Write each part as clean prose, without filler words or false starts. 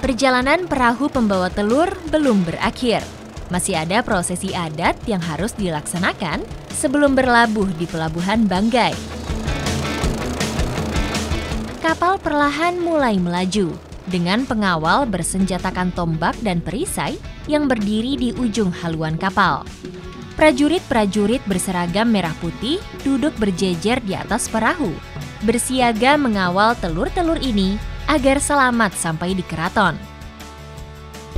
Perjalanan perahu pembawa telur belum berakhir. Masih ada prosesi adat yang harus dilaksanakan sebelum berlabuh di Pelabuhan Banggai. Kapal perlahan mulai melaju dengan pengawal bersenjatakan tombak dan perisai yang berdiri di ujung haluan kapal. Prajurit-prajurit berseragam merah putih duduk berjejer di atas perahu, bersiaga mengawal telur-telur ini agar selamat sampai di keraton.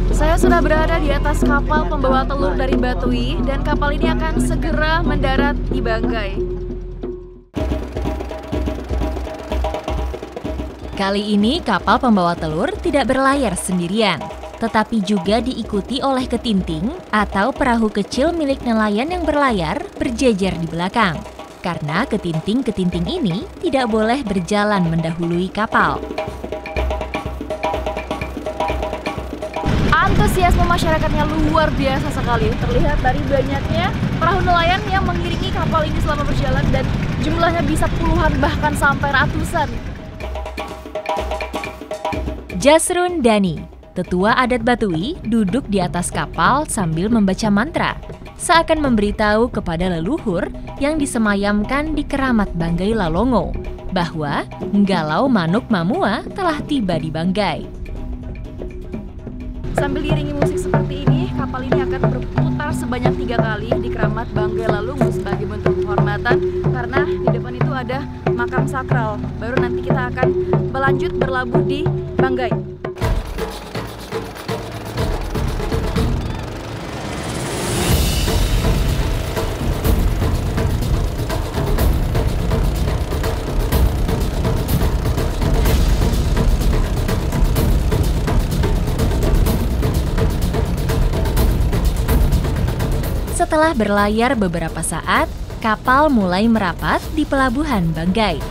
Saya sudah berada di atas kapal pembawa telur dari Batui dan kapal ini akan segera mendarat di Banggai. Kali ini kapal pembawa telur tidak berlayar sendirian, tetapi juga diikuti oleh ketinting atau perahu kecil milik nelayan yang berlayar berjejer di belakang. Karena ketinting-ketinting ini tidak boleh berjalan mendahului kapal. Antusiasme masyarakatnya luar biasa sekali, terlihat dari banyaknya perahu nelayan yang mengiringi kapal ini selama berjalan dan jumlahnya bisa puluhan bahkan sampai ratusan. Jasrun Dani, tetua adat Batui, duduk di atas kapal sambil membaca mantra, seakan memberitahu kepada leluhur yang disemayamkan di Keramat Banggai Lalongo bahwa Nggalau Manuk Mamua telah tiba di Banggai. Sambil diiringi musik seperti ini, kapal ini akan berputar sebanyak 3 kali di Keramat Banggai Lalongo sebagai bentuk penghormatan karena di depan itu ada makam sakral. Baru nanti kita akan berlanjut berlabuh di Banggai. Setelah berlayar beberapa saat, kapal mulai merapat di Pelabuhan Banggai.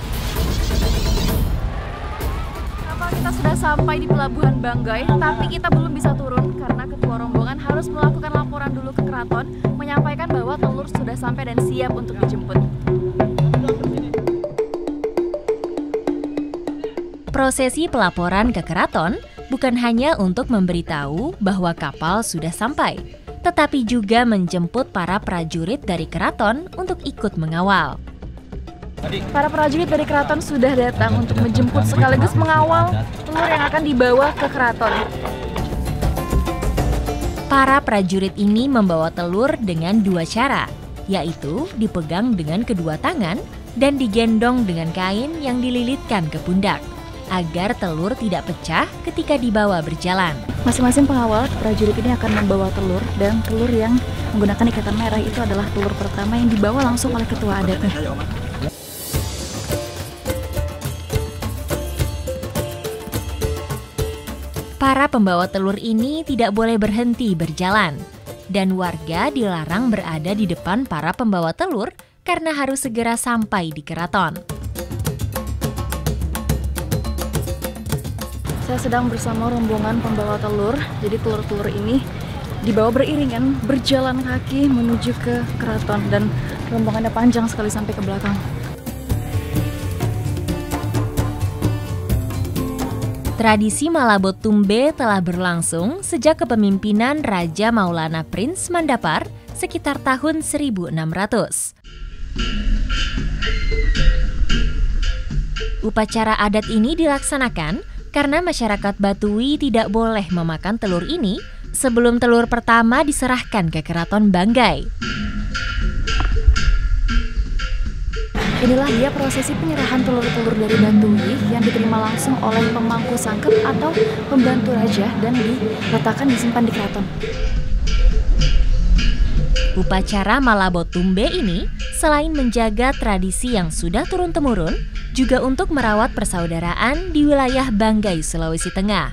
Kapal kita sudah sampai di Pelabuhan Banggai, tapi kita belum bisa turun karena ketua rombongan harus melakukan laporan dulu ke keraton, menyampaikan bahwa telur sudah sampai dan siap untuk dijemput. Prosesi pelaporan ke keraton bukan hanya untuk memberitahu bahwa kapal sudah sampai, tetapi juga menjemput para prajurit dari keraton untuk ikut mengawal. Para prajurit dari keraton sudah datang untuk menjemput sekaligus mengawal telur yang akan dibawa ke keraton. Para prajurit ini membawa telur dengan 2 cara, yaitu dipegang dengan kedua tangan dan digendong dengan kain yang dililitkan ke pundak, agar telur tidak pecah ketika dibawa berjalan. Masing-masing pengawal prajurit ini akan membawa telur, dan telur yang menggunakan ikatan merah itu adalah telur pertama yang dibawa langsung oleh ketua adatnya. Para pembawa telur ini tidak boleh berhenti berjalan, dan warga dilarang berada di depan para pembawa telur karena harus segera sampai di keraton. Saya sedang bersama rombongan pembawa telur, jadi telur-telur ini dibawa beriringan, berjalan kaki menuju ke keraton, dan rombongannya panjang sekali sampai ke belakang. Tradisi Malabot Tumbe telah berlangsung sejak kepemimpinan Raja Maulana Prince Mandapar sekitar tahun 1600. Upacara adat ini dilaksanakan karena masyarakat Batui tidak boleh memakan telur ini sebelum telur pertama diserahkan ke Keraton Banggai. Inilah dia prosesi penyerahan telur-telur dari Batui yang diterima langsung oleh pemangku sangkep atau pembantu raja dan diletakkan disimpan di keraton. Upacara Malabot Tumbe ini selain menjaga tradisi yang sudah turun-temurun, juga untuk merawat persaudaraan di wilayah Banggai, Sulawesi Tengah.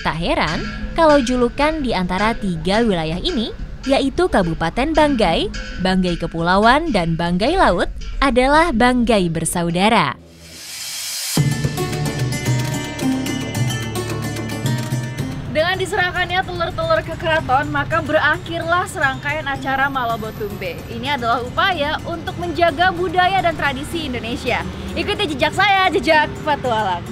Tak heran kalau julukan di antara 3 wilayah ini, yaitu Kabupaten Banggai, Banggai Kepulauan, dan Banggai Laut, adalah Banggai Bersaudara. Dengan diserahkannya telur-telur ke keraton, maka berakhirlah serangkaian acara Malabot Tumbe. Ini adalah upaya untuk menjaga budaya dan tradisi Indonesia. Ikuti jejak saya, jejak petualang.